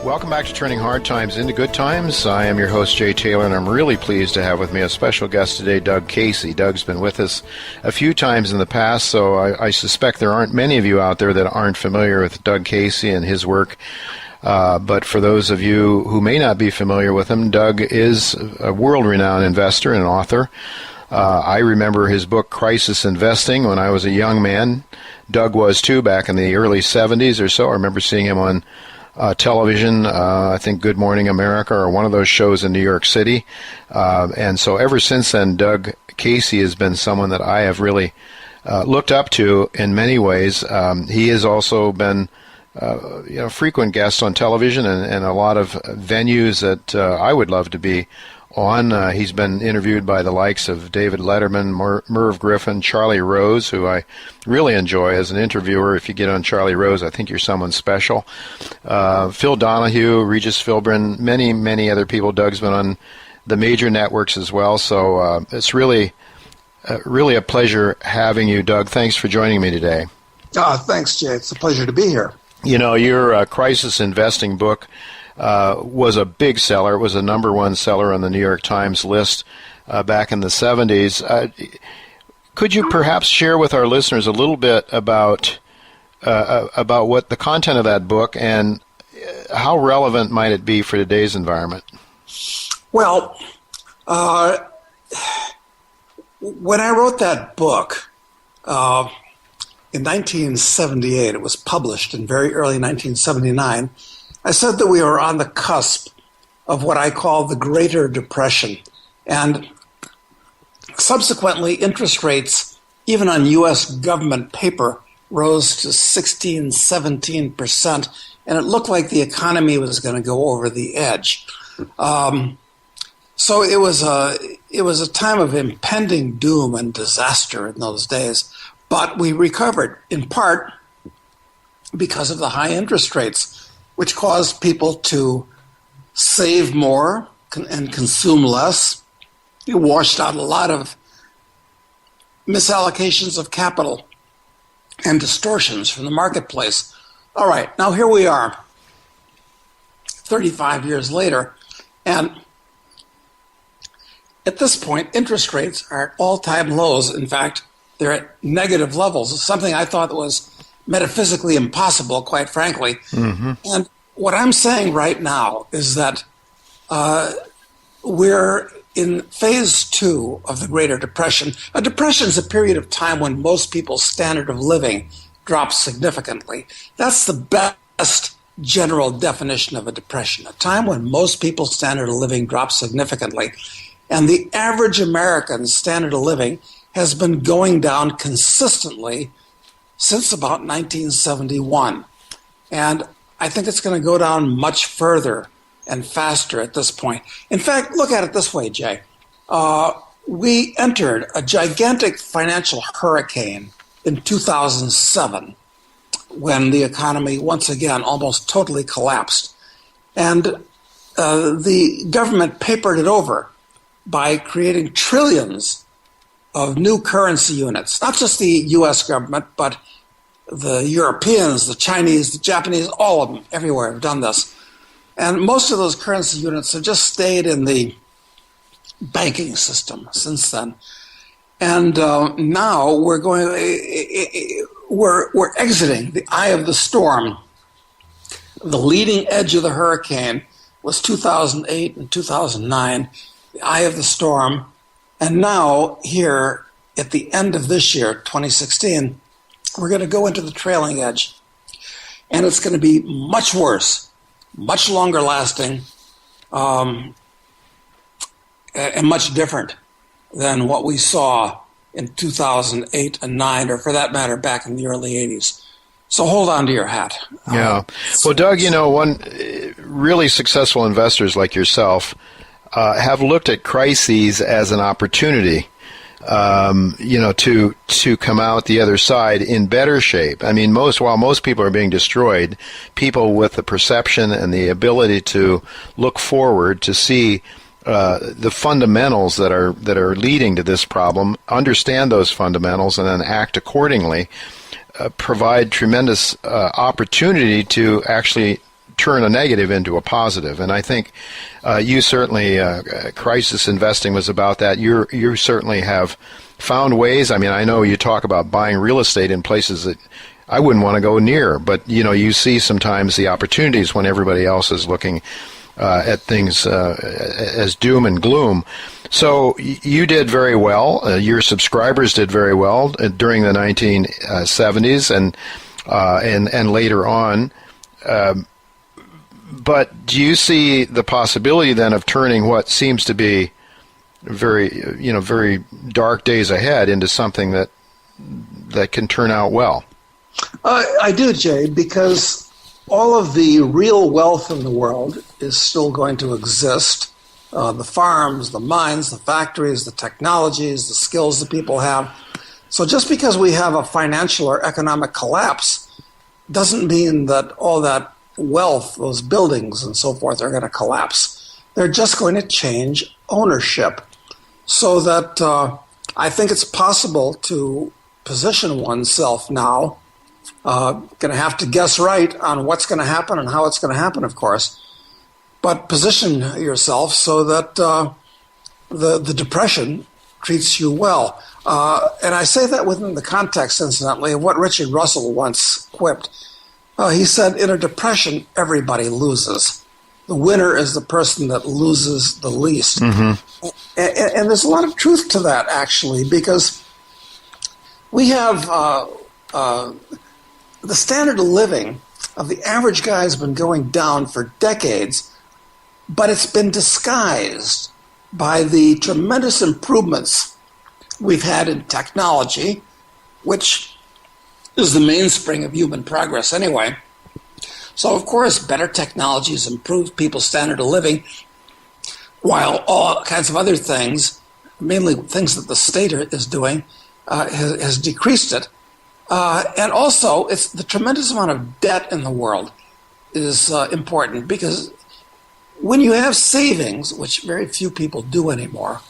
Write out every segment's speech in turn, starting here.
Welcome back to Turning Hard Times into Good Times. I am your host, Jay Taylor, and I'm really pleased to have with me a special guest today, Doug Casey. Doug's been with us a few times in the past, so I suspect there aren't many of you out there that aren't familiar with Doug Casey and his work. But for those of you who may not be familiar with him, Doug is a world-renowned investor and author. I remember his book, Crisis Investing, when I was a young man. Doug was too, back in the early 70s or so. I remember seeing him on television, I think Good Morning America or one of those shows in New York City. And so ever since then, Doug Casey has been someone that I have really looked up to in many ways. He has also been frequent guest on television and a lot of venues that I would love to be on. He's been interviewed by the likes of David Letterman, Merv Griffin, Charlie Rose, who I really enjoy as an interviewer. If you get on Charlie Rose, I think you're someone special. Phil Donahue, Regis Philbin, many, many other people. Doug's been on the major networks as well. So it's really a pleasure having you, Doug. Thanks for joining me today. Thanks, Jay. It's a pleasure to be here. You know, your Crisis Investing book was a big seller. It was a number one seller on the New York Times list back in the 70s. Could you perhaps share with our listeners a little bit about what the content of that book and how relevant might it be for today's environment? Well, when I wrote that book in 1978, it was published in very early 1979, I said that we were on the cusp of what I call the Greater Depression. And subsequently, interest rates, even on U.S. government paper, rose to 16, 17%, and it looked like the economy was going to go over the edge. So it was a time of impending doom and disaster in those days. But we recovered, in part because of the high interest rates, which caused people to save more and consume less. It washed out a lot of misallocations of capital and distortions from the marketplace. All right, now here we are, 35 years later, and at this point, interest rates are at all-time lows. In fact, they're at negative levels, something I thought was metaphysically impossible, quite frankly. Mm-hmm. And what I'm saying right now is that we're in phase 2 of the Greater Depression. A depression is a period of time when most people's standard of living drops significantly. That's the best general definition of a depression, a time when most people's standard of living drops significantly. And the average American's standard of living has been going down consistently since about 1971. And I think it's going to go down much further and faster at this point. In fact, look at it this way, Jay. We entered a gigantic financial hurricane in 2007 when the economy once again almost totally collapsed. And the government papered it over by creating trillions of new currency units, not just the U.S. government, but the Europeans, the Chinese, the Japanese, all of them, everywhere have done this. And most of those currency units have just stayed in the banking system since then. And now we're exiting the eye of the storm. The leading edge of the hurricane was 2008 and 2009, the eye of the storm. And now here at the end of this year, 2016, we're going to go into the trailing edge. And it's going to be much worse, much longer lasting, and much different than what we saw in 2008 and 9, or for that matter, back in the early 80s. So hold on to your hat. Yeah. Well, Doug, one really successful investors like yourself have looked at crises as an opportunity, to come out the other side in better shape. I mean, while most people are being destroyed, people with the perception and the ability to look forward to see the fundamentals that are leading to this problem, understand those fundamentals, and then act accordingly, provide tremendous opportunity to actually turn a negative into a positive. And I think you certainly, crisis investing was about that. You certainly have found ways. I mean, I know you talk about buying real estate in places that I wouldn't want to go near, but you see sometimes the opportunities when everybody else is looking at things as doom and gloom. So you did very well. Your subscribers did very well during the 1970s and later on. But do you see the possibility then of turning what seems to be very dark days ahead into something that can turn out well? I do, Jay, because all of the real wealth in the world is still going to exist. The farms, the mines, the factories, the technologies, the skills that people have. So just because we have a financial or economic collapse doesn't mean that all that wealth, those buildings and so forth, are going to collapse. They're just going to change ownership. So that I think it's possible to position oneself now. Going to have to guess right on what's going to happen and how it's going to happen, of course. But position yourself so that the depression treats you well. And I say that within the context, incidentally, of what Richard Russell once quipped. He said, in a depression, everybody loses. The winner is the person that loses the least. Mm-hmm. And there's a lot of truth to that, actually, because we have the standard of living of the average guy has been going down for decades, but it's been disguised by the tremendous improvements we've had in technology, which is the mainspring of human progress anyway. So, of course, better technologies improve people's standard of living, while all kinds of other things, mainly things that the state is doing, has decreased it. And also, it's the tremendous amount of debt in the world is important, because when you have savings, which very few people do anymore,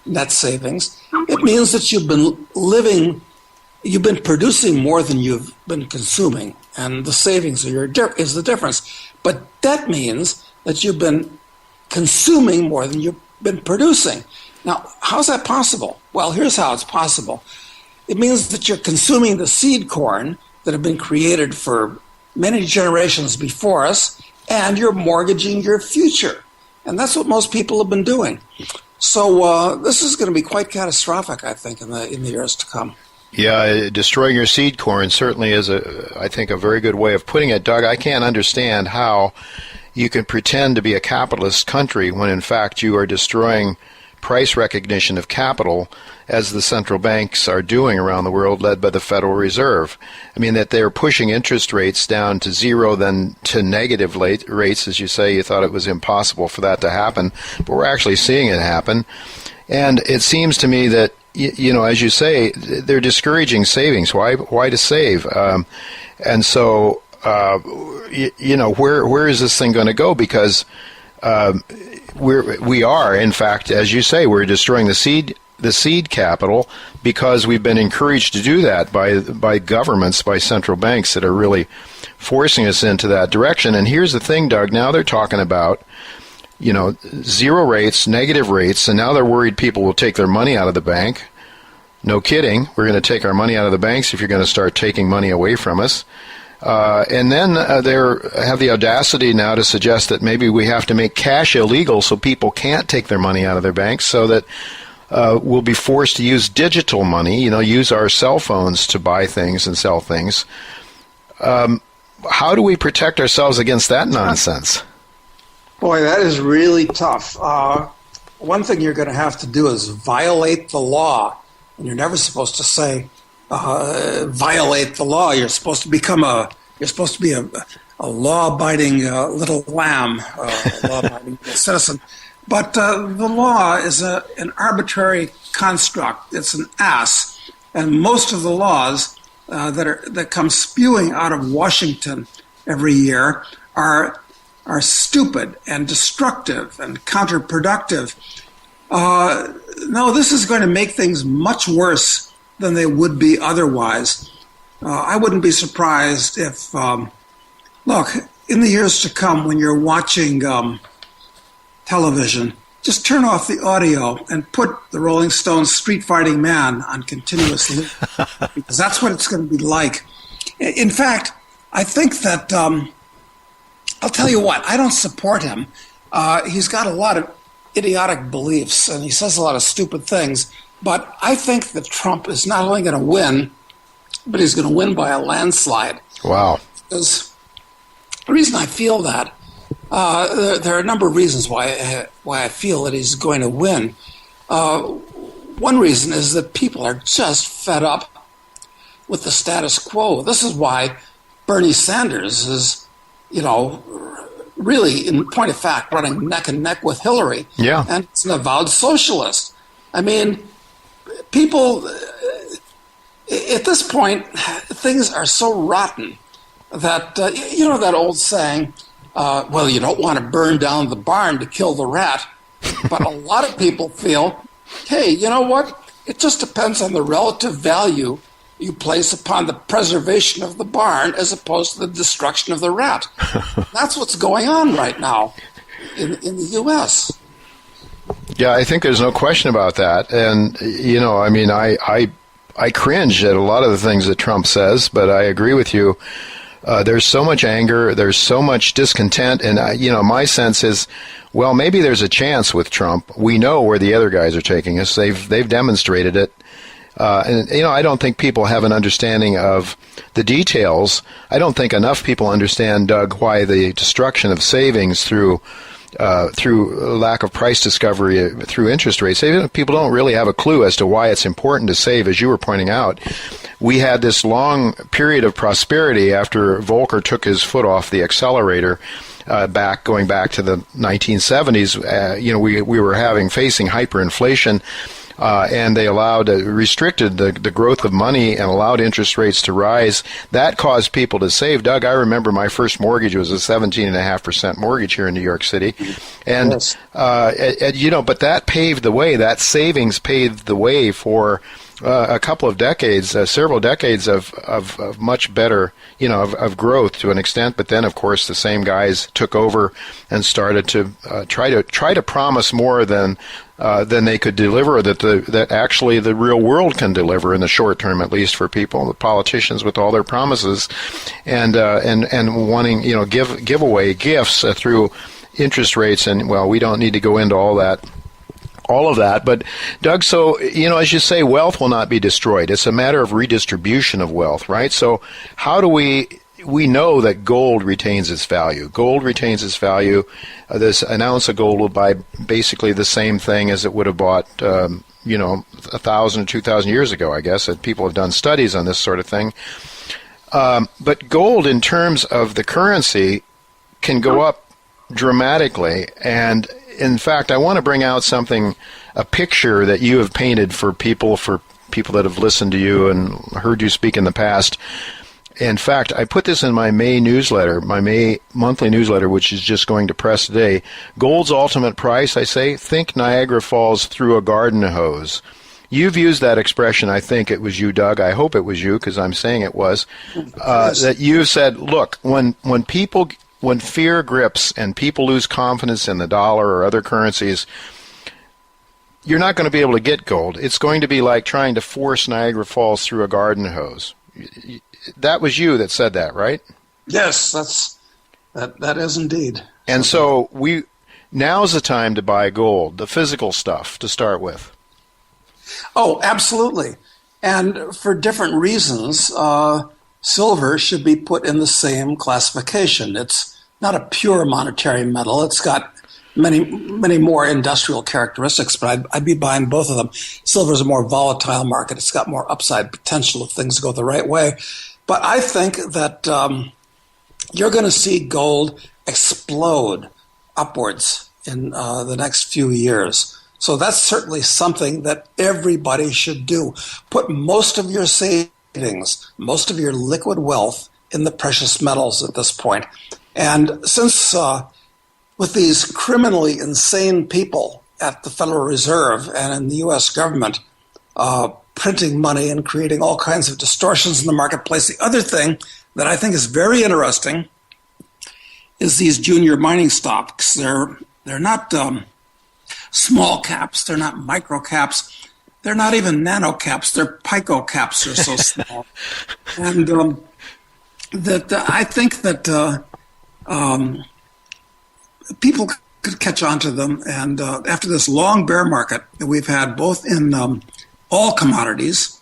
net savings, it means that you've been producing more than you've been consuming, and the savings is the difference. But debt means that you've been consuming more than you've been producing. Now, how's that possible? Well, here's how it's possible. It means that you're consuming the seed corn that have been created for many generations before us, and you're mortgaging your future. And that's what most people have been doing. So this is going to be quite catastrophic, I think, in the years to come. Yeah, destroying your seed corn certainly is, I think, a very good way of putting it. Doug, I can't understand how you can pretend to be a capitalist country when, in fact, you are destroying price recognition of capital, as the central banks are doing around the world, led by the Federal Reserve. I mean, that they're pushing interest rates down to zero, then to negative rates. As you say, you thought it was impossible for that to happen, but we're actually seeing it happen. And it seems to me that, as you say, they're discouraging savings. Why to save? And so, where is this thing going to go? Because we are, in fact, as you say, we're destroying the seed capital because we've been encouraged to do that by governments, by central banks that are really forcing us into that direction. And here's the thing, Doug, now they're talking about, zero rates, negative rates, and now they're worried people will take their money out of the bank. No kidding. We're going to take our money out of the banks if you're going to start taking money away from us. And then they have the audacity now to suggest that maybe we have to make cash illegal so people can't take their money out of their banks, so that we'll be forced to use digital money, use our cell phones to buy things and sell things. How do we protect ourselves against that nonsense? Boy, that is really tough. One thing you're going to have to do is violate the law. And you're never supposed to say, violate the law. You're supposed to be a law-abiding little lamb, a law-abiding citizen. But the law is an arbitrary construct. It's an ass. And most of the laws that come spewing out of Washington every year are stupid and destructive and counterproductive. No, this is going to make things much worse than they would be otherwise. I wouldn't be surprised if, Look, in the years to come, when you're watching television, just turn off the audio and put the Rolling Stones' Street Fighting Man on continuous loop, because that's what it's going to be like. In fact, I think that, I'll tell you what, I don't support him. He's got a lot of idiotic beliefs, and he says a lot of stupid things, but I think that Trump is not only going to win, but he's going to win by a landslide. Wow. Because the reason I feel that, there are a number of reasons why I feel that he's going to win. One reason is that people are just fed up with the status quo. This is why Bernie Sanders is, really, in point of fact, running neck and neck with Hillary. Yeah. And it's an avowed socialist. I mean, people, at this point, things are so rotten that, that old saying, well, you don't want to burn down the barn to kill the rat. But a lot of people feel, hey, you know what? It just depends on the relative value you place upon the preservation of the barn as opposed to the destruction of the rat. That's what's going on right now in the U.S. Yeah, I think there's no question about that. And, I cringe at a lot of the things that Trump says, but I agree with you. There's so much anger, there's so much discontent, and my sense is, well, maybe there's a chance with Trump. We know where the other guys are taking us. They've demonstrated it. I don't think people have an understanding of the details. I don't think enough people understand, Doug, why the destruction of savings through lack of price discovery, through interest rates. People don't really have a clue as to why it's important to save, as you were pointing out. We had this long period of prosperity after Volcker took his foot off the accelerator, going back to the 1970s. We were facing hyperinflation. And they restricted the growth of money and allowed interest rates to rise. That caused people to save. Doug, I remember my first mortgage was a 17.5% mortgage here in New York City. And, yes. But that paved the way. That savings paved the way for a couple of decades, several decades of much better, of growth to an extent. But then, of course, the same guys took over and started to try to promise more than they could deliver, that actually the real world can deliver in the short term, at least for people, the politicians with all their promises, and wanting give away gifts through interest rates. And well, we don't need to go into all of that. But Doug, so as you say, wealth will not be destroyed. It's a matter of redistribution of wealth, right? So how do we know that gold retains its value. Gold retains its value. An ounce of gold will buy basically the same thing as it would have bought, 1,000 or 2,000 years ago, I guess. And people have done studies on this sort of thing. But gold, in terms of the currency, can go up dramatically. And in fact, I want to bring out a picture that you have painted for people that have listened to you and heard you speak in the past. In fact, I put this in my May newsletter, my May monthly newsletter, which is just going to press today. Gold's ultimate price, I say, think Niagara Falls through a garden hose. You've used that expression. I think it was you, Doug. I hope it was you, because I'm saying it was. That you said, look, when fear grips and people lose confidence in the dollar or other currencies, you're not going to be able to get gold. It's going to be like trying to force Niagara Falls through a garden hose. That was you that said that, right? Yes, that is indeed. And so now's the time to buy gold, the physical stuff to start with. Oh, absolutely. And for different reasons, silver should be put in the same classification. It's not a pure monetary metal. It's got many, many more industrial characteristics, but I'd be buying both of them. Silver is a more volatile market. It's got more upside potential if things go the right way. But I think that you're going to see gold explode upwards in the next few years. So that's certainly something that everybody should do. Put most of your savings, most of your liquid wealth in the precious metals at this point. And since with these criminally insane people at the Federal Reserve and in the U.S. government printing money and creating all kinds of distortions in the marketplace, the other thing that I think is very interesting is these junior mining stocks. They're not small caps. They're not micro caps. They're not even nano caps. They're pico caps. They're so small. And I think that people could catch on to them. And after this long bear market that we've had, both in all commodities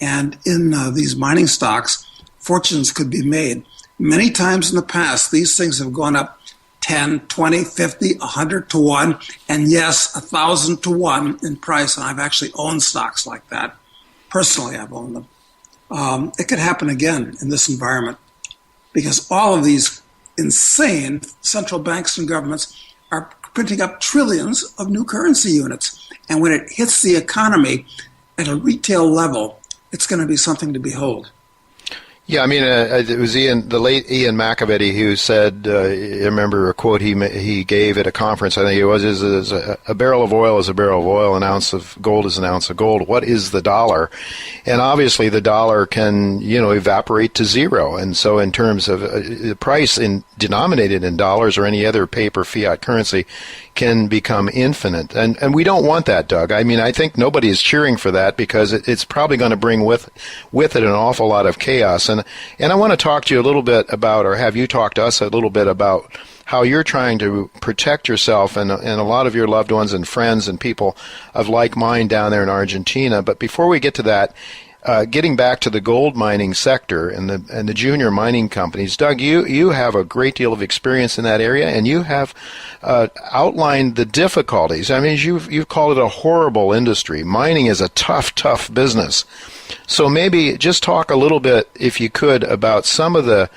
and in these mining stocks, fortunes could be made. Many times in the past, these things have gone up 10, 20, 50, 100 to 1, and yes, 1,000 to 1 in price. And I've actually owned stocks like that. Personally, I've owned them. It could happen again in this environment because all of these insane central banks and governments are printing up trillions of new currency units. And when it hits the economy at a retail level, it's going to be something to behold. Yeah, I mean, it was the late Ian McAvity, who said, I remember a quote he gave at a conference, I think it was, is a barrel of oil is a barrel of oil, an ounce of gold is an ounce of gold. What is the dollar? And obviously the dollar can, evaporate to zero. And so in terms of the price denominated in dollars or any other paper fiat currency can become infinite. And we don't want that, Doug. I mean, I think nobody is cheering for that because it's probably going to bring with it an awful lot of chaos. And I want to talk to you a little bit about, or have you talk to us a little bit about how you're trying to protect yourself and a lot of your loved ones and friends and people of like mind down there in Argentina. But before we get to that, getting back to the gold mining sector and the junior mining companies, Doug, you have a great deal of experience in that area, and you have outlined the difficulties. I mean, you've called it a horrible industry. Mining is a tough business. So maybe just talk a little bit, if you could, about some of the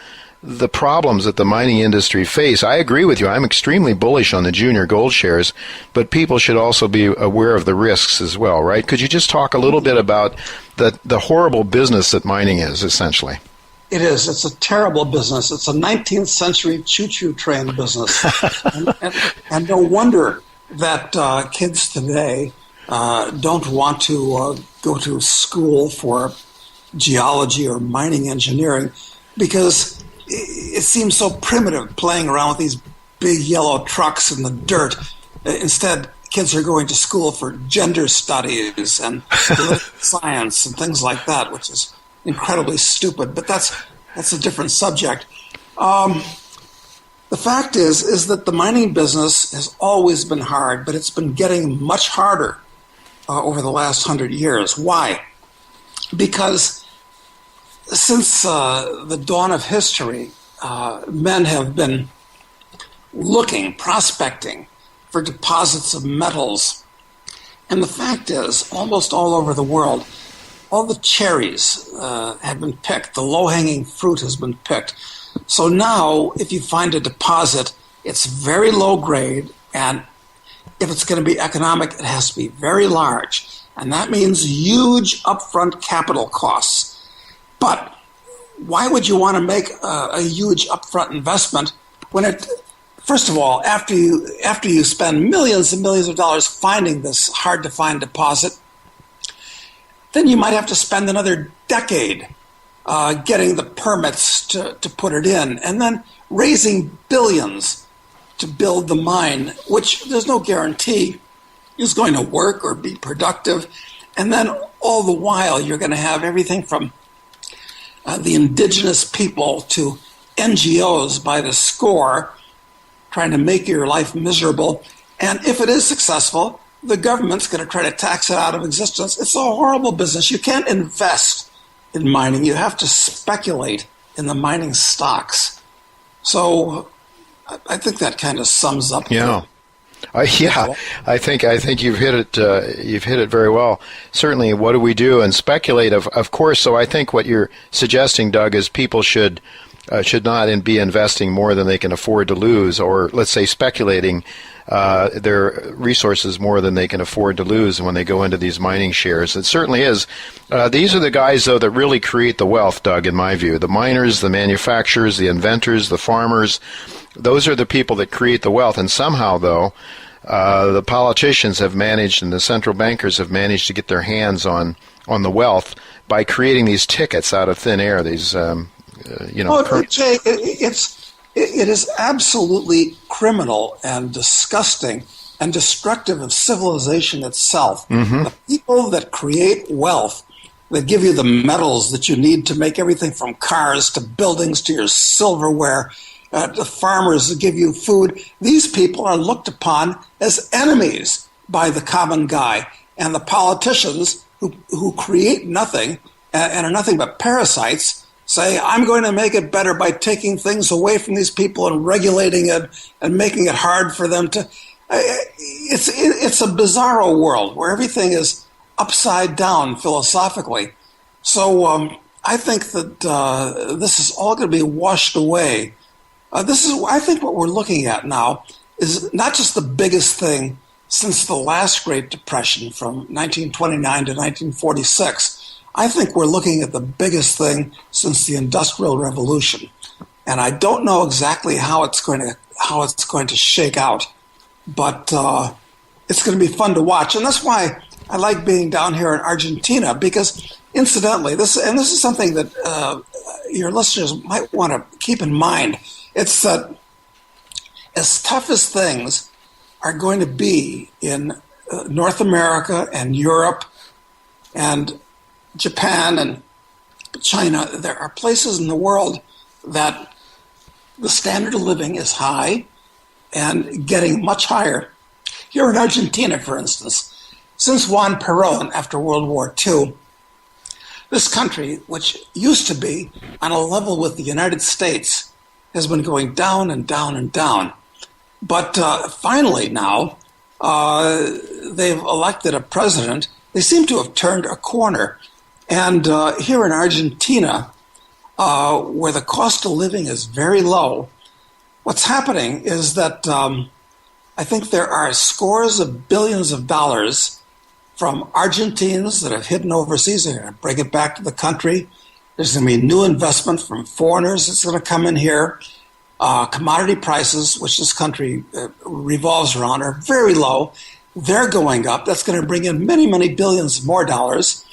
problems that the mining industry face. I agree with you. I'm extremely bullish on the junior gold shares, but people should also be aware of the risks as well, right? Could you just talk a little bit about the horrible business that mining is, essentially? It is. It's a terrible business. It's a 19th century choo-choo train business. and no wonder that kids today don't want to go to school for geology or mining engineering because it seems so primitive playing around with these big yellow trucks in the dirt. Instead, kids are going to school for gender studies and political science and things like that, which is incredibly stupid. But that's a different subject. The fact is that the mining business has always been hard, but it's been getting much harder over the last 100 years. Why? Because since the dawn of history, men have been prospecting for deposits of metals. And the fact is, almost all over the world, all the cherries have been picked. The low-hanging fruit has been picked. So now, if you find a deposit, it's very low grade, and if it's going to be economic, it has to be very large. And that means huge upfront capital costs. But why would you want to make a huge upfront investment when first of all, after you spend millions and millions of dollars finding this hard-to-find deposit, then you might have to spend another decade getting the permits to put it in, and then raising billions to build the mine, which there's no guarantee is going to work or be productive. And then all the while, you're going to have everything from the indigenous people to NGOs by the score trying to make your life miserable. And if it is successful, the government's going to try to tax it out of existence. It's a horrible business. You can't invest in mining. You have to speculate in the mining stocks. So I think that kind of sums up. Yeah. I think you've hit it. You've hit it very well. Certainly, what do we do? And speculate, of course. So I think what you're suggesting, Doug, is people should not be investing more than they can afford to lose, or let's say speculating their resources more than they can afford to lose when they go into these mining shares. It certainly is. These are the guys, though, that really create the wealth, Doug, in my view. The miners, the manufacturers, the inventors, the farmers. Those are the people that create the wealth. And somehow, though, the politicians have managed and the central bankers have managed to get their hands on the wealth by creating these tickets out of thin air, these, Jay, It is absolutely criminal and disgusting and destructive of civilization itself. Mm-hmm. The people that create wealth, that give you the metals that you need to make everything from cars to buildings to your silverware, the farmers that give you food, these people are looked upon as enemies by the common guy. And the politicians who create nothing and are nothing but parasites say, I'm going to make it better by taking things away from these people and regulating it and making it hard for them to... It's a bizarro world where everything is upside down philosophically. So I think that this is all going to be washed away. I think what we're looking at now is not just the biggest thing since the last Great Depression from 1929 to 1946. I think we're looking at the biggest thing since the Industrial Revolution. And I don't know exactly how it's going to shake out, but it's going to be fun to watch. And that's why I like being down here in Argentina, because incidentally, this is something that your listeners might want to keep in mind. It's that as tough as things are going to be in North America and Europe and Japan and China, there are places in the world that the standard of living is high and getting much higher. Here in Argentina, for instance, since Juan Perón, after World War II, this country, which used to be on a level with the United States, has been going down and down and down. But finally now, they've elected a president. They seem to have turned a corner. And here in Argentina, where the cost of living is very low, what's happening is that I think there are scores of billions of dollars from Argentines that have hidden overseas. They're going to bring it back to the country. There's going to be new investment from foreigners that's going to come in here. Commodity prices, which this country revolves around, are very low. They're going up. That's going to bring in many, many billions more dollars.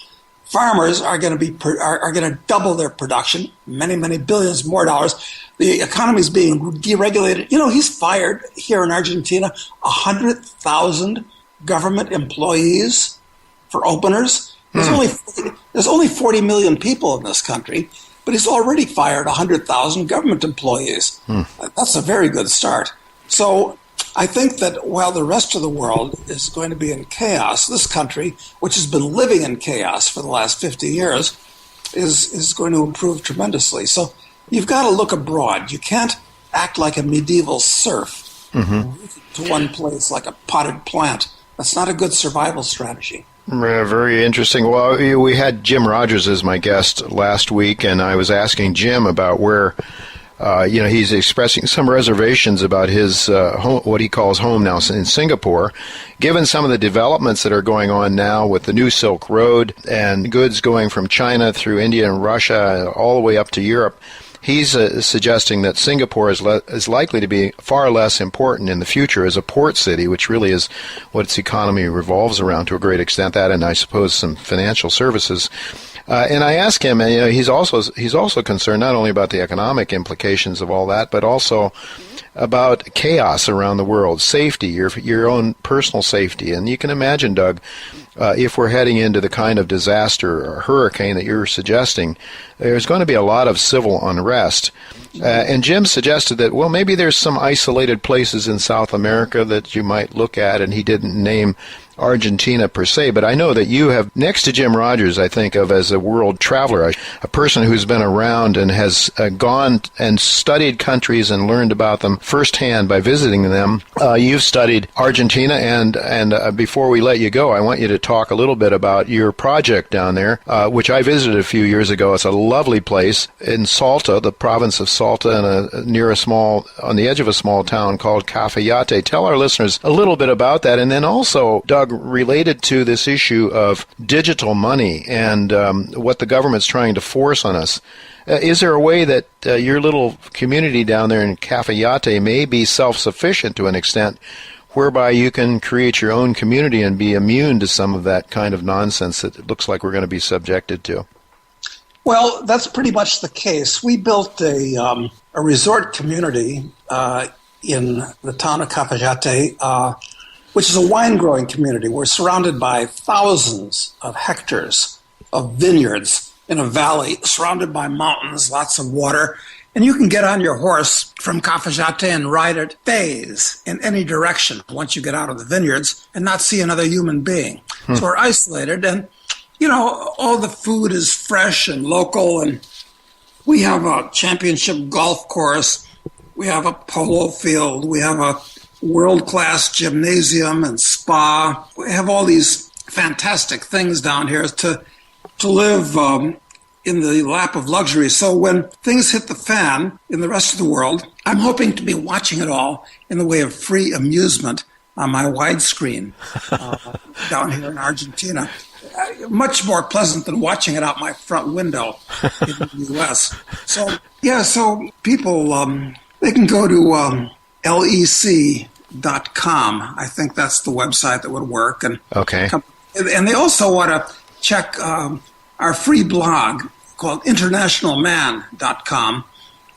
Farmers are going to double their production, many, many billions more dollars. The economy is being deregulated. You know, he's fired here in Argentina 100,000 government employees for openers. There's only 40 million people in this country, but he's already fired 100,000 government employees. That's a very good start. So I think that while the rest of the world is going to be in chaos, this country, which has been living in chaos for the last 50 years, is going to improve tremendously. So you've got to look abroad. You can't act like a medieval serf to one place like a potted plant. That's not a good survival strategy. Very interesting. Well, we had Jim Rogers as my guest last week, and I was asking Jim about where, he's expressing some reservations about his home, what he calls home now in Singapore, given some of the developments that are going on now with the new Silk Road and goods going from China through India and Russia all the way up to Europe. He's suggesting that Singapore is likely to be far less important in the future as a port city, which really is what its economy revolves around to a great extent, that and I suppose some financial services. And I asked him, and he's also concerned not only about the economic implications of all that, but also about chaos around the world, safety, your own personal safety. And you can imagine, Doug, if we're heading into the kind of disaster or hurricane that you're suggesting, there's going to be a lot of civil unrest. And Jim suggested that, well, maybe there's some isolated places in South America that you might look at, and he didn't name Argentina per se, but I know that you have, next to Jim Rogers, I think of as a world traveler, a person who's been around and has gone and studied countries and learned about them firsthand by visiting them. You've studied Argentina, and before we let you go, I want you to talk a little bit about your project down there, which I visited a few years ago. It's a lovely place in Salta, the province of Salta, and on the edge of a small town called Cafayate. Tell our listeners a little bit about that, and then also, Doug, related to this issue of digital money and what the government's trying to force on us. Is there a way that your little community down there in Cafayate may be self-sufficient to an extent whereby you can create your own community and be immune to some of that kind of nonsense that it looks like we're going to be subjected to? Well, that's pretty much the case. We built a resort community in the town of Cafayate, which is a wine-growing community. We're surrounded by thousands of hectares of vineyards in a valley, surrounded by mountains, lots of water. And you can get on your horse from Cafayate and ride at Fez in any direction once you get out of the vineyards and not see another human being. So we're isolated, and all the food is fresh and local, and we have a championship golf course, we have a polo field, we have a world-class gymnasium and spa. We have all these fantastic things down here to live in the lap of luxury. So when things hit the fan in the rest of the world, I'm hoping to be watching it all in the way of free amusement on my widescreen down here in Argentina. Much more pleasant than watching it out my front window in the U.S. So people, they can go to lec.com. I think that's the website that would work. And they also want to check our free blog called internationalman.com.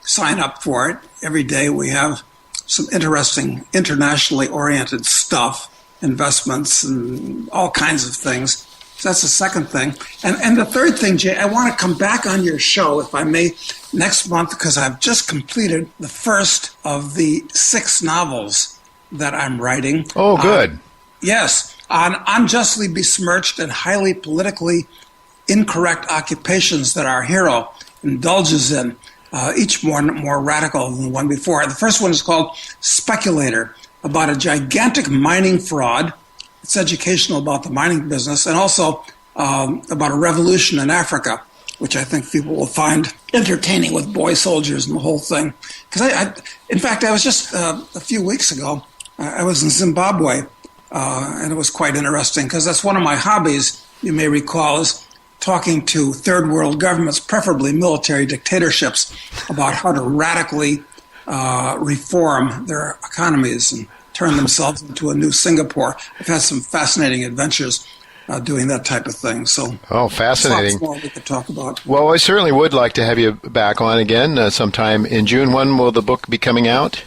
Sign up for it. Every day we have some interesting, internationally oriented stuff, investments, and all kinds of things. So that's the second thing. And the third thing, Jay, I want to come back on your show, if I may, next month, because I've just completed the first of the 6 novels that I'm writing. Oh, good. Yes, on unjustly besmirched and highly politically incorrect occupations that our hero indulges in, each more radical than the one before. The first one is called Speculator, about a gigantic mining fraud. It's educational about the mining business, and also about a revolution in Africa, which I think people will find entertaining, with boy soldiers and the whole thing. Because in fact, I was just a few weeks ago, I was in Zimbabwe, and it was quite interesting, because that's one of my hobbies, you may recall, is talking to third world governments, preferably military dictatorships, about how to radically reform their economies and turn themselves into a new Singapore. I've had some fascinating adventures doing that type of thing. So, fascinating. Lots more we could talk about. Well, I certainly would like to have you back on again sometime in June. When will the book be coming out?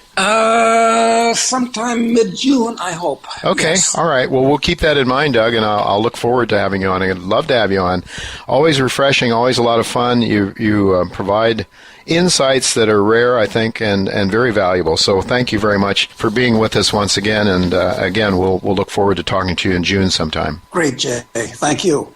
Sometime mid-June, I hope. Okay, yes. All right. Well, we'll keep that in mind, Doug, and I'll look forward to having you on. I'd love to have you on. Always refreshing, always a lot of fun. You provide insights that are rare, I think, and very valuable. So thank you very much for being with us once again. And again, we'll look forward to talking to you in June sometime. Great, Jay. Thank you.